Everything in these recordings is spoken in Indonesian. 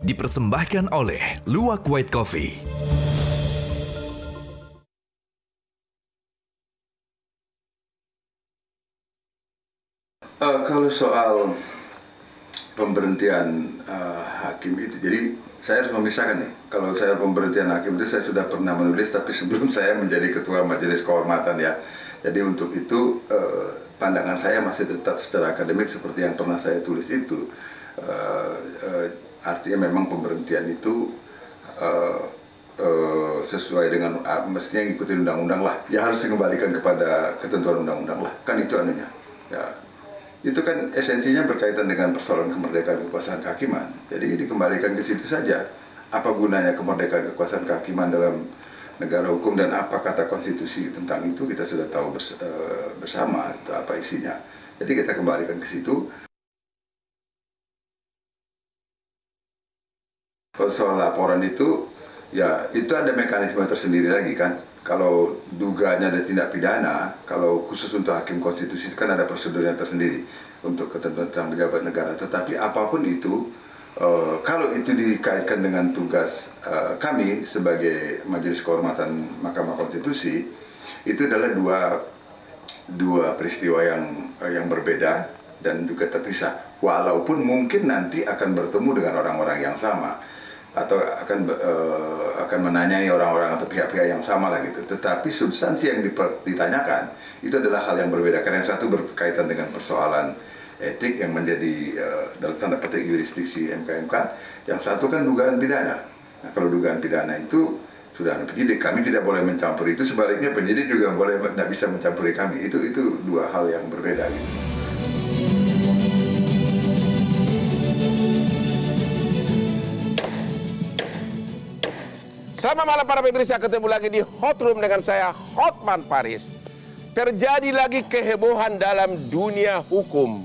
dipersembahkan oleh Luwak White Coffee. Kalau soal pemberhentian hakim itu, jadi saya harus memisahkan nih. Kalau saya pemberhentian hakim itu saya sudah pernah menulis, tapi sebelum saya menjadi ketua Majelis Kehormatan ya. Jadi untuk itu pandangan saya masih tetap secara akademik seperti yang pernah saya tulis itu. Artinya memang pemberhentian itu sesuai dengan mestinya ngikutin undang-undang lah. Ya harus dikembalikan kepada ketentuan undang-undang lah. Kan itu anunya. Ya. Itu kan esensinya berkaitan dengan persoalan kemerdekaan kekuasaan kehakiman. Jadi dikembalikan ke situ saja. Apa gunanya kemerdekaan kekuasaan kehakiman dalam negara hukum dan apa kata konstitusi tentang itu kita sudah tahu bersama itu apa isinya. Jadi kita kembalikan ke situ. Kalau soal laporan itu, ya itu ada mekanisme tersendiri lagi kan. Kalau dugaannya ada tindak pidana, kalau khusus untuk hakim konstitusi kan ada prosedurnya tersendiri untuk ketentuan tentang pejabat negara. Tetapi apapun itu, kalau itu dikaitkan dengan tugas kami sebagai Majelis Kehormatan Mahkamah Konstitusi, itu adalah dua peristiwa yang berbeda dan juga terpisah. Walaupun mungkin nanti akan bertemu dengan orang-orang yang sama, atau akan menanyai orang-orang atau pihak-pihak yang sama lah gitu. Tetapi substansi yang ditanyakan itu adalah hal yang berbeda. Karena yang satu berkaitan dengan persoalan etik yang menjadi dalam tanda petik jurisdiksi MK-MK, yang satu kan dugaan pidana. Nah kalau dugaan pidana itu sudah ada penyidik, kami tidak boleh mencampur itu. Sebaliknya penyidik juga tidak bisa mencampuri kami. Itu dua hal yang berbeda gitu. Selamat malam para pemirsa, ketemu lagi di Hot Room dengan saya Hotman Paris. Terjadi lagi kehebohan dalam dunia hukum.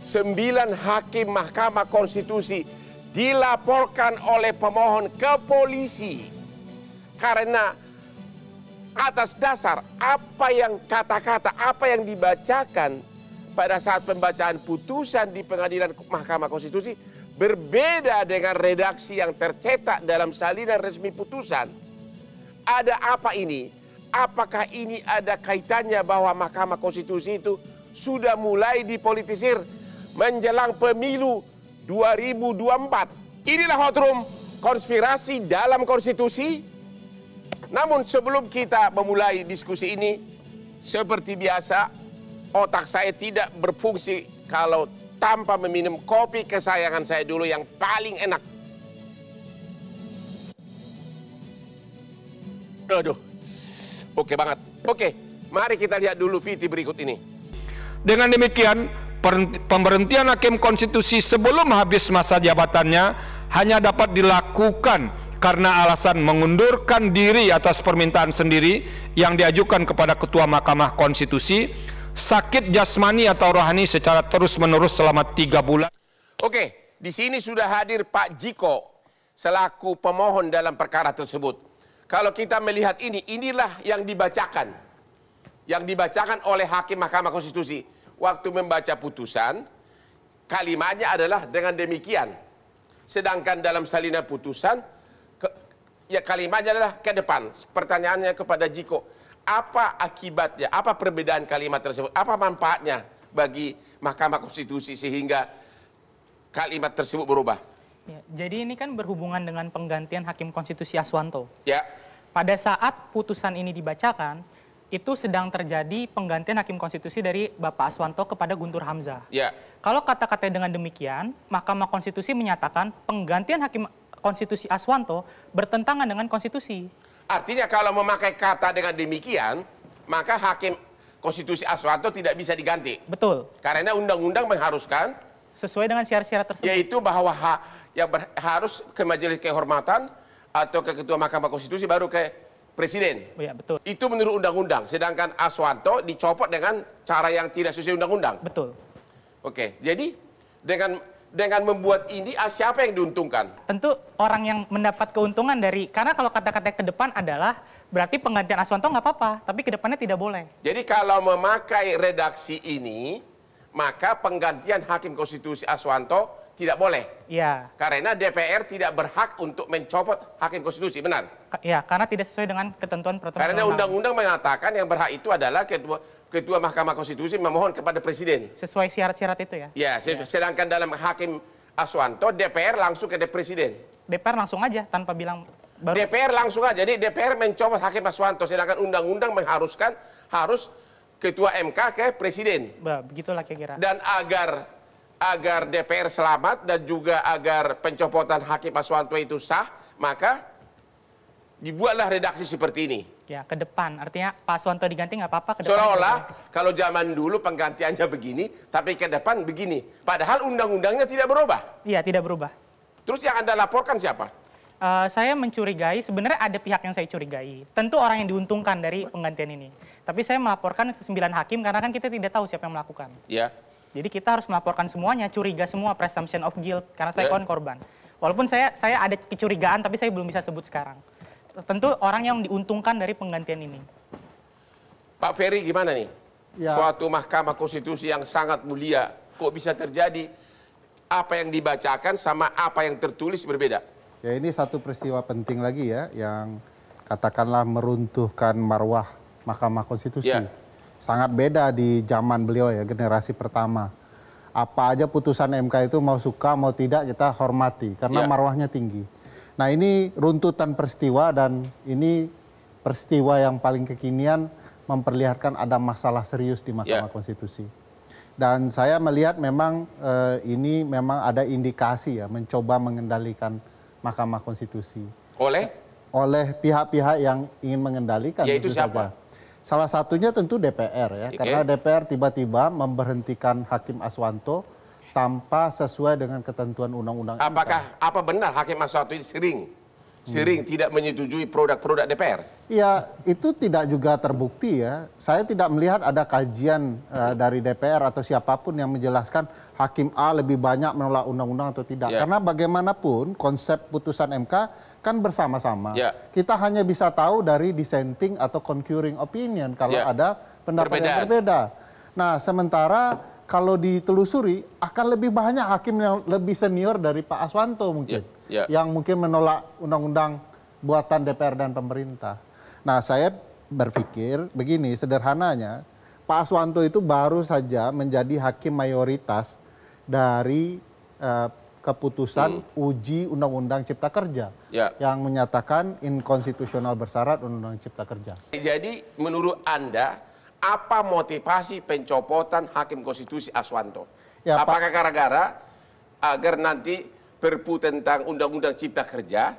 9 hakim Mahkamah Konstitusi dilaporkan oleh pemohon ke polisi karena atas dasar apa yang kata-kata, apa yang dibacakan pada saat pembacaan putusan di pengadilan Mahkamah Konstitusi berbeda dengan redaksi yang tercetak dalam salinan resmi putusan. Ada apa ini? Apakah ini ada kaitannya bahwa Mahkamah Konstitusi itu sudah mulai dipolitisir menjelang pemilu 2024? Inilah Hot Room, konspirasi dalam konstitusi. Namun sebelum kita memulai diskusi ini, seperti biasa, otak saya tidak berfungsi kalau tanpa meminum kopi kesayangan saya dulu yang paling enak. Aduh, oke banget. Oke, mari kita lihat dulu VT berikut ini. Dengan demikian, pemberhentian hakim konstitusi sebelum habis masa jabatannya hanya dapat dilakukan karena alasan mengundurkan diri atas permintaan sendiri yang diajukan kepada Ketua Mahkamah Konstitusi, sakit jasmani atau rohani secara terus-menerus selama 3 bulan. Oke, di sini sudah hadir Pak Jiko selaku pemohon dalam perkara tersebut. Kalau kita melihat ini, inilah yang dibacakan. Yang dibacakan oleh Hakim Mahkamah Konstitusi. Waktu membaca putusan, kalimatnya adalah dengan demikian. Sedangkan dalam salinan putusan, ya kalimatnya adalah ke depan. Pertanyaannya kepada Jiko, apa akibatnya, apa perbedaan kalimat tersebut, apa manfaatnya bagi Mahkamah Konstitusi sehingga kalimat tersebut berubah? Ya, jadi ini kan berhubungan dengan penggantian Hakim Konstitusi Aswanto. Ya. Pada saat putusan ini dibacakan, itu sedang terjadi penggantian Hakim Konstitusi dari Bapak Aswanto kepada Guntur Hamzah. Ya. Kalau kata-katanya dengan demikian, Mahkamah Konstitusi menyatakan penggantian Hakim Konstitusi Aswanto bertentangan dengan konstitusi. Artinya kalau memakai kata dengan demikian, maka Hakim Konstitusi Aswanto tidak bisa diganti. Betul. Karena undang-undang mengharuskan sesuai dengan syarat-syarat tersebut. Yaitu bahwa harus ke Majelis Kehormatan atau ke Ketua Mahkamah Konstitusi baru ke Presiden. Ya, betul. Itu menurut undang-undang. Sedangkan Aswanto dicopot dengan cara yang tidak sesuai undang-undang. Betul. Oke, jadi dengan membuat ini siapa yang diuntungkan? Tentu orang yang mendapat keuntungan dari, karena kalau kata-kata ke depan adalah berarti penggantian Aswanto nggak apa-apa, tapi ke depannya tidak boleh. Jadi kalau memakai redaksi ini, maka penggantian Hakim Konstitusi Aswanto tidak boleh. Iya. Karena DPR tidak berhak untuk mencopot hakim konstitusi, benar? Iya, karena tidak sesuai dengan ketentuan peraturan Karena undang-undang. undang-undang mengatakan yang berhak itu adalah ketua Mahkamah Konstitusi memohon kepada Presiden. Sesuai syarat-syarat itu ya. Ya, sedangkan dalam Hakim Aswanto DPR langsung ke Presiden. DPR langsung aja tanpa bilang baru. DPR langsung aja. Jadi DPR mencopot Hakim Aswanto, sedangkan undang-undang mengharuskan harus ketua MK ke Presiden. Begitulah kira-kira. Dan agar DPR selamat dan juga agar pencopotan Hakim Aswanto itu sah, maka dibuatlah redaksi seperti ini. Ya, ke depan. Artinya Pak Aswanto diganti nggak apa-apa ke depan. Seolah-olah kalau zaman dulu penggantiannya begini, tapi ke depan begini. Padahal undang-undangnya tidak berubah. Iya, tidak berubah. Terus yang Anda laporkan siapa? Saya mencurigai, sebenarnya ada pihak yang saya curigai. Tentu orang yang diuntungkan dari penggantian ini. Tapi saya melaporkan ke 9 hakim karena kan kita tidak tahu siapa yang melakukan. Ya. Jadi kita harus melaporkan semuanya, curiga semua, presumption of guilt, karena saya korban. Walaupun saya ada kecurigaan, tapi saya belum bisa sebut sekarang. Tentu orang yang diuntungkan dari penggantian ini. Pak Ferry gimana nih? Ya. Suatu Mahkamah Konstitusi yang sangat mulia, kok bisa terjadi apa yang dibacakan sama apa yang tertulis berbeda? Ya, ini satu peristiwa penting lagi ya, yang katakanlah meruntuhkan marwah Mahkamah Konstitusi. Ya. Sangat beda di zaman beliau ya, generasi pertama. Apa aja putusan MK itu mau suka mau tidak kita hormati karena Ya. marwahnya tinggi. Nah, ini runtutan peristiwa dan ini peristiwa yang paling kekinian memperlihatkan ada masalah serius di Mahkamah Konstitusi. Dan saya melihat memang ini memang ada indikasi ya mencoba mengendalikan Mahkamah Konstitusi. Oleh pihak-pihak yang ingin mengendalikan. Yaitu siapa? Saja. Salah satunya tentu DPR ya, karena DPR tiba-tiba memberhentikan Hakim Aswanto tanpa sesuai dengan ketentuan undang-undang. Apa benar Hakim Aswanto ini sering tidak menyetujui produk-produk DPR? Ya, itu tidak juga terbukti ya. Saya tidak melihat ada kajian dari DPR atau siapapun yang menjelaskan Hakim A lebih banyak menolak undang-undang atau tidak. Karena bagaimanapun konsep putusan MK kan bersama-sama. Kita hanya bisa tahu dari dissenting atau concurring opinion kalau ada pendapat yang berbeda. Nah, sementara kalau ditelusuri akan lebih banyak hakim yang lebih senior dari Pak Aswanto mungkin. Yang mungkin menolak undang-undang buatan DPR dan pemerintah. Nah, saya berpikir begini, sederhananya, Pak Aswanto itu baru saja menjadi hakim mayoritas dari keputusan uji Undang-Undang Cipta Kerja yang menyatakan inkonstitusional bersyarat Undang-Undang Cipta Kerja. Jadi menurut Anda, apa motivasi pencopotan Hakim Konstitusi Aswanto? Ya, apakah gara-gara agar nanti Perpu tentang Undang-Undang Cipta Kerja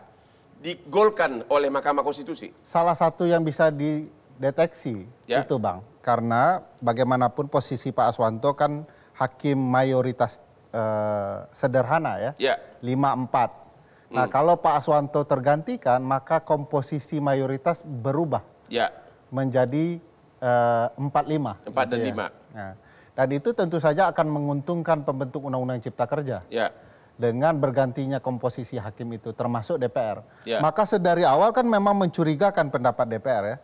digolkan oleh Mahkamah Konstitusi? Salah satu yang bisa dideteksi itu Bang. Karena bagaimanapun posisi Pak Aswanto kan hakim mayoritas sederhana ya. 5-4. Nah, kalau Pak Aswanto tergantikan maka komposisi mayoritas berubah. Menjadi 4-5. 4 dan 5. Nah, dan itu tentu saja akan menguntungkan pembentuk Undang-Undang Cipta Kerja. Dengan bergantinya komposisi hakim itu termasuk DPR. Maka sedari awal kan memang mencurigakan pendapat DPR ya.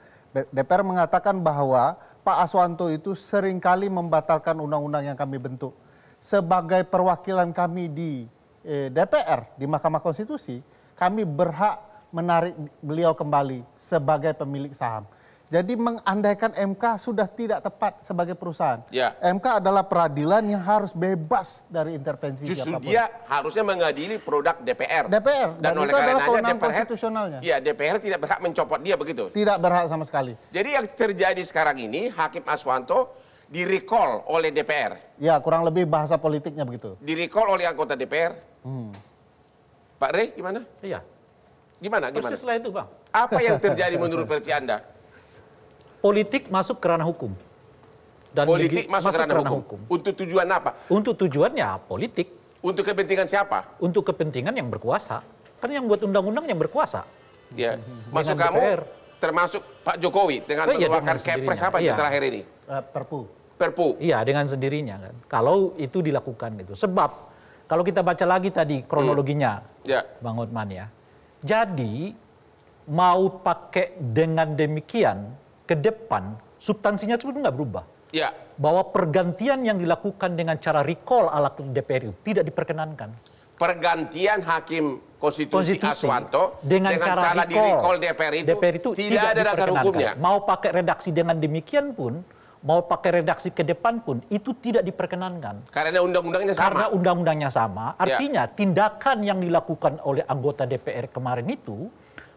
DPR mengatakan bahwa Pak Aswanto itu seringkali membatalkan undang-undang yang kami bentuk. Sebagai perwakilan kami di DPR, di Mahkamah Konstitusi, kami berhak menarik beliau kembali sebagai pemilik saham. Jadi mengandaikan MK sudah tidak tepat sebagai perusahaan. MK adalah peradilan yang harus bebas dari intervensi Justru siapapun. dia harusnya mengadili produk DPR. Dan oleh itu adalah karenanya kewenangan DPR, konstitusionalnya. DPR tidak berhak mencopot dia begitu. Tidak berhak sama sekali. Jadi yang terjadi sekarang ini Hakim Aswanto di-recall oleh DPR. Ya, kurang lebih bahasa politiknya begitu. Di-recall oleh anggota DPR. Pak Rey gimana? Iya. Gimana? Persislah itu, Bang. Apa yang terjadi menurut versi Anda? Politik masuk ke ranah hukum. Dan politik masuk ke ranah hukum. Untuk tujuan apa? Untuk tujuannya politik. Untuk kepentingan siapa? Untuk kepentingan yang berkuasa. Kan yang buat undang-undang yang berkuasa. Ya. Maksud kamu DPR. Termasuk Pak Jokowi dengan mengeluarkan Kepres apa yang terakhir ini? Perpu. Iya, dengan sendirinya kan. Kalau itu dilakukan gitu. Sebab kalau kita baca lagi tadi kronologinya, Bang Hotman ya. Jadi mau pakai dengan demikian ke depan substansinya itu nggak berubah. bahwa pergantian yang dilakukan dengan cara recall ala DPR itu tidak diperkenankan. Pergantian hakim konstitusi Aswanto dengan cara di recall DPR itu tidak ada dasar hukumnya. Mau pakai redaksi dengan demikian pun, mau pakai redaksi ke depan pun, itu tidak diperkenankan. Karena undang-undangnya sama. Karena undang-undangnya sama, artinya tindakan yang dilakukan oleh anggota DPR kemarin itu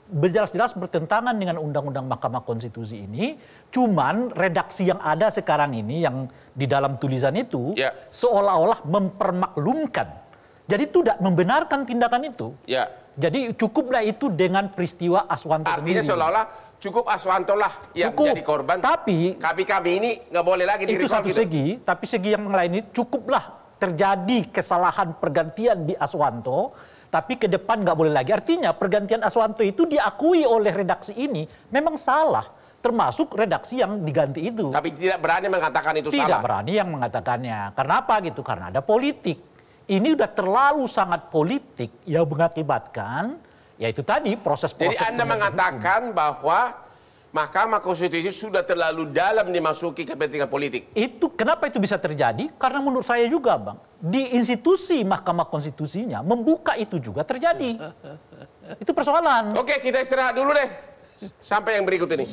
jelas-jelas bertentangan dengan undang-undang Mahkamah Konstitusi ini. Cuman redaksi yang ada sekarang ini yang di dalam tulisan itu seolah-olah mempermaklumkan. Jadi tidak membenarkan tindakan itu. Ya. Jadi cukuplah itu dengan peristiwa Aswanto. Artinya seolah-olah cukup Aswanto lah yang jadi korban. Tapi kami ini nggak boleh lagi di recall gitu. Segi, tapi segi yang lain itu cukuplah terjadi kesalahan pergantian di Aswanto, tapi ke depan nggak boleh lagi. Artinya pergantian Aswanto itu diakui oleh redaksi ini memang salah, termasuk redaksi yang diganti itu. Tapi tidak berani mengatakan itu salah. Tidak berani yang mengatakannya. Karena apa gitu? Karena ada politik. Ini udah terlalu sangat politik yang mengakibatkan, ya itu tadi proses-proses. Jadi Anda mengatakan bahwa Mahkamah Konstitusi sudah terlalu dalam dimasuki kepentingan politik. Itu kenapa itu bisa terjadi? Karena menurut saya juga, Bang, di institusi Mahkamah Konstitusinya membuka itu juga terjadi. Itu persoalan. Oke, kita istirahat dulu deh. Sampai yang berikut ini.